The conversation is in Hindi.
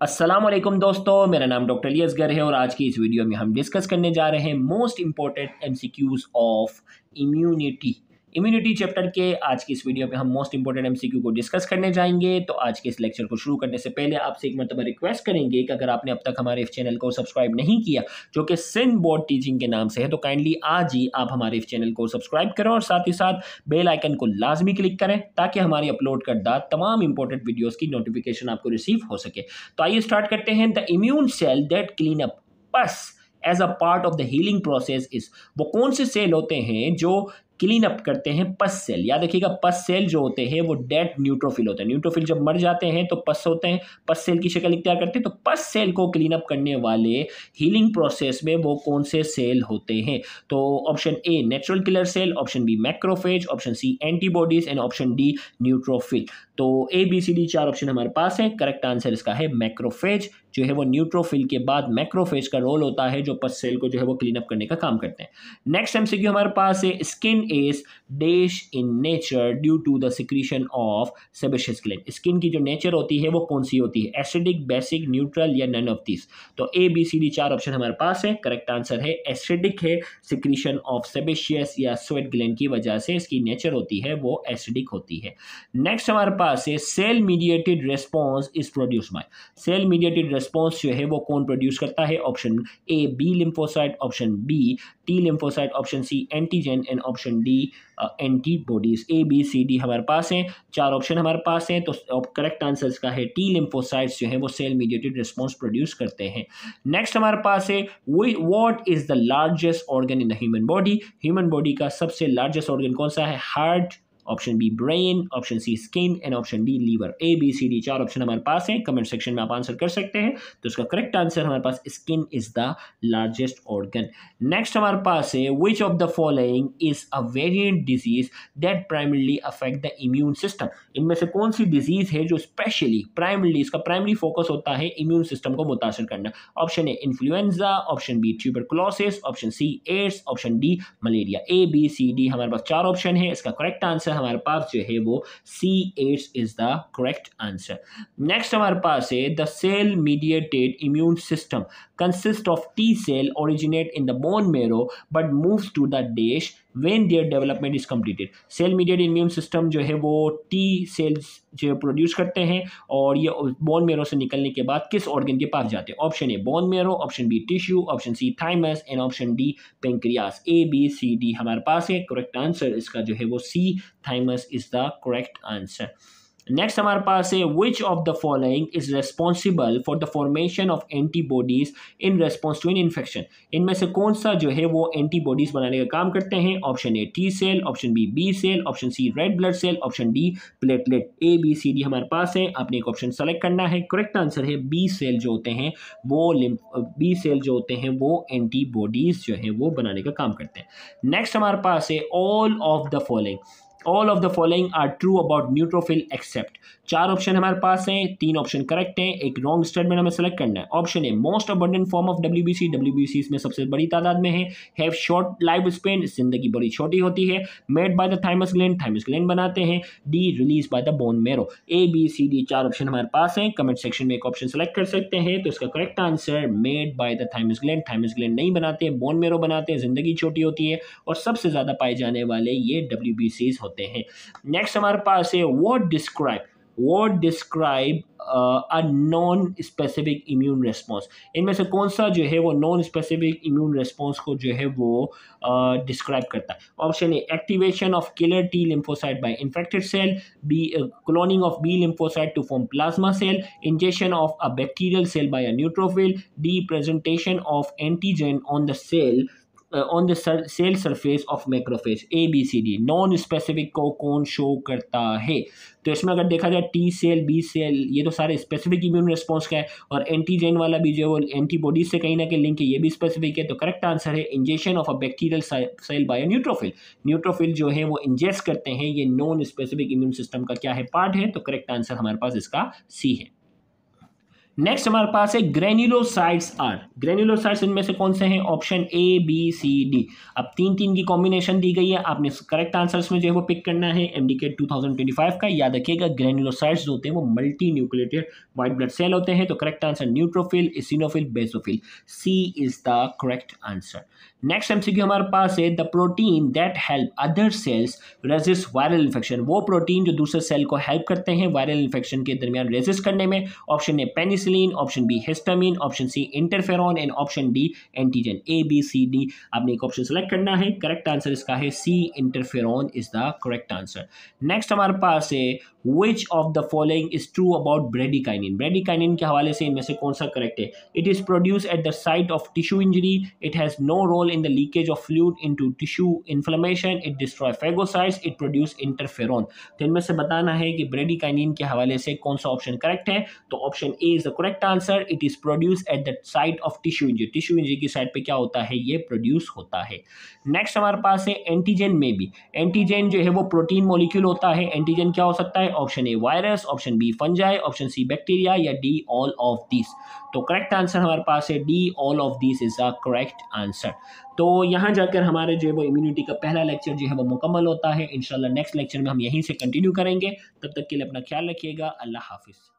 अस्सलाम वालेकुम दोस्तों, मेरा नाम डॉक्टर अली असगर है और आज की इस वीडियो में हम डिस्कस करने जा रहे हैं most important MCQs of immunity. Immunity chapter के आज की इस वीडियो में हम मोस्ट इंपॉर्टेंट एमसीक्यू को डिस्कस करने जाएंगे। तो आज के इस लेक्चर को शुरू करने से पहले आपसे एक मरतबा रिक्वेस्ट करेंगे कि अगर आपने अब तक हमारे इस चैनल को सब्सक्राइब नहीं किया, जो कि सिंध बोर्ड टीचिंग के नाम से है, तो काइंडली आज ही आप हमारे इस चैनल को सब्सक्राइब करें और साथ ही साथ बेल आइकन को लाजमी क्लिक करें ताकि हमारी अपलोड करदा तमाम इंपॉर्टेंट वीडियोज़ की नोटिफिकेशन आपको रिसीव हो सके। तो आइए स्टार्ट करते हैं। The immune cell that clean up pus as a part of the healing process is, वो कौन से सेल होते हैं जो क्लीन अप करते हैं? पस सेल। याद रखिएगा, पस सेल जो होते हैं वो डेड न्यूट्रोफिल होते हैं। न्यूट्रोफिल जब मर जाते हैं तो पस होते हैं, पस सेल की शक्ल इख्तियार करते हैं। तो पस सेल को क्लीन अप करने वाले हीलिंग प्रोसेस में वो कौन से सेल होते हैं? तो option A natural killer cell, option B macrophage, option C antibodies and option D neutrophil. तो ए बी सी डी चार ऑप्शन हमारे पास है। करेक्ट आंसर इसका है मैक्रोफेज। जो है वो न्यूट्रोफिल के बाद मैक्रोफेज का रोल होता है, जो पस सेल को जो है वो क्लीन अप करने का काम करते हैं। नेक्स्ट एमसीक्यू हमारे पास है, skin is dash in nature due to the secretion of sebaceous gland. Skin की जो नेचर होती है वो कौन सी होती है? एसिडिक, बेसिक, न्यूट्रल या नन ऑफ दिस? तो ए बी सी डी चार ऑप्शन हमारे पास है। करेक्ट आंसर है एसिडिक है। सिक्रीशन ऑफ सेबेशियस या स्वेट ग्लैंड की वजह से इसकी नेचर होती है वो एसिडिक होती है। नेक्स्ट हमारे पास है, cell mediated response is produce by. Cell mediated response जो है वो कौन प्रोड्यूस करता है? Option A B lymphocyte, option B T lymphocyte, option C antigen and option D antibodies. A B C D हमारे पास हैं, चार ऑप्शन हमारे पास हैं। तो करेक्ट आंसर इसका है टी लिम्फोसाइट्स जो है वो सेल मीडिएटेड रिस्पॉन्स प्रोड्यूस करते हैं। नेक्स्ट हमारे पास है, what is the largest organ in the human body? Human body का सबसे लार्जेस्ट ऑर्गन कौन सा है? Heart, option B brain, option C skin and option D liver. A B C D चार ऑप्शन हमारे पास हैं। कमेंट सेक्शन में आप आंसर कर सकते हैं। तो इसका करेक्ट आंसर हमारे पास skin is the largest organ. Next हमारे पास है, which of the following is a variant disease that primarily affect the immune system? इनमें से कौन सी डिजीज है जो स्पेशली प्राइमरली, इसका प्राइमरी फोकस होता है इम्यून सिस्टम को मुतासर करना? Option A influenza, option B tuberculosis, option C AIDS, option D malaria. A B C D हमारे पास चार ऑप्शन है। इसका करेक्ट आंसर हमारे पास जो है वो C AIDS is the correct answer. Next हमारे पास है, the cell mediated immune system consist of T cell originate in the bone marrow but moves to the dash when their development is completed. Cell mediated immune system जो है वो टी सेल्स जो प्रोड्यूस करते हैं और ये बोन मेरो से निकलने के बाद किस ऑर्गन के पास जाते हैं? Option A bone marrow, option B tissue, option C thymus and option D pancreas. A B C D हमारे पास है। करेक्ट आंसर इसका जो है वो C thymus is the correct answer. Next हमारे पास है, which of the following is responsible for the formation of antibodies in response to an infection? इनमें से कौन सा जो है वो एंटीबॉडीज बनाने का काम करते हैं? Option A T cell, option B B cell, option C red blood cell, option D platelet. A B C D हमारे पास है। आपने एक ऑप्शन सेलेक्ट करना है। करेक्ट आंसर है बी सेल जो होते हैं वो बी सेल जो होते हैं वो एंटीबॉडीज जो है वो बनाने का काम करते हैं। नेक्स्ट हमारे पास है, all of the following, all of the following are true about neutrophil except. चार ऑप्शन हमारे पास हैं, तीन ऑप्शन करेक्ट हैं, एक रॉन्ग स्टेटमेंट हमें सेलेक्ट करना है। Option a most abundant form of WBC, WBC इसमें सबसे बड़ी तादाद में है। हैव शॉर्ट लाइफ स्पेन, जिंदगी बड़ी छोटी होती है। Made by the thymus gland, thymus gland बनाते हैं। D release by the bone marrow. A B C D चार ऑप्शन हमारे पास हैं। कमेंट सेक्शन में एक ऑप्शन सेलेक्ट कर सकते हैं। तो इसका correct answer made by the thymus gland, thymus gland नहीं बनाते, बोन मेरो बनाते हैं, जिंदगी छोटी होती है और सबसे ज्यादा पाए जाने वाले ये डब्ल्यूबीसीज होते हैं। नेक्स्ट हमारे पास है, what describe a non-specific immune response? इनमें से कौन सा जो है वो नॉन स्पेसिफिक इम्यून रेस्पॉन्स को जो है वो डिस्क्राइब करता है? Option A activation of killer T lymphocyte by infected cell, B cloning of B lymphocyte to form plasma cell, injection of a bacterial cell by a neutrophil, D presentation of antigen on the cell on the cell surface of macrophage. A B C D non specific को कौन शो करता है? तो इसमें अगर देखा जाए टी सेल, बी सेल, ये तो सारे स्पेसिफिक इम्यून रिस्पॉन्स का है और एंटीजन वाला भी जो एंटीबॉडीज से कहीं ना कहीं लिंक है, ये भी स्पेसिफिक है। तो करेक्ट आंसर है injection of a bacterial cell by neutrophil. Neutrophil जो है वो इंजेस्ट करते हैं, ये नॉन स्पेसिफिक इम्यून सिस्टम का क्या है? पार्ट है। तो करेक्ट आंसर हमारे पास इसका सी है। नेक्स्ट हमारे पास है ग्रेन्युलोसाइट्स आर। ग्रेन्युलोसाइट्स इनमें से कौन से हैं? Option A, B, C, D. अब तीन तीन की कॉम्बिनेशन दी गई है, आपने करेक्ट आंसर्स में जो है वो पिक करना है एमडीके 2025 का। याद रखिएगा ग्रेन्युलोसाइट्स जो होते हैं वो multi nucleated white blood cell होते हैं। तो correct answer neutrophil, eosinophil, basophil, C is the correct answer. Next MCQ हमारे पास है the protein that help other cells resist viral infection. वो प्रोटीन जो दूसरे सेल को हेल्प करते हैं वायरल इन्फेक्शन के दरमियान रेजिस्ट करने में। Option A penicillin, option B histamine, option C interferon and option D antigen. A, B, C, D आपने एक ऑप्शन सेलेक्ट करना है। करेक्ट आंसर इसका है C, interferon is the correct answer. Next हमारे पास है which of the following is true about bradykinin. Bradykinin के हवाले से इनमें से कौन सा करेक्ट है? It is produce at the site of tissue injury, it has no role in the leakage of fluid into tissue inflammation, it destroy phagocytes, it produce interferon। तो इनमें से बताना है कि ब्रेडिकाइनिन के हवाले से कौन सा ऑप्शन करेक्ट है। तो option A is the correct answer, it is produce at the site of tissue injury. Tissue injury की साइट पे क्या होता है? ये प्रोड्यूस होता है। नेक्स्ट हमारे पास है एंटीजन में भी। एंटीजन जो है वो प्रोटीन मॉलिक्यूल होता है। एंटीजन क्या हो सकता है? Option A virus, option B fungi, option C bacteria या डी ऑल ऑफ दिस। तो करेक्ट आंसर हमारे पास है D all of this is the correct answer. तो यहाँ जाकर हमारे जो है वो इम्यूनिटी का पहला लेक्चर जो है वो मुकम्मल होता है। इंशाल्लाह नेक्स्ट लेक्चर में हम यहीं से कंटिन्यू करेंगे। तब तक के लिए अपना ख्याल रखिएगा। अल्लाह हाफिज़।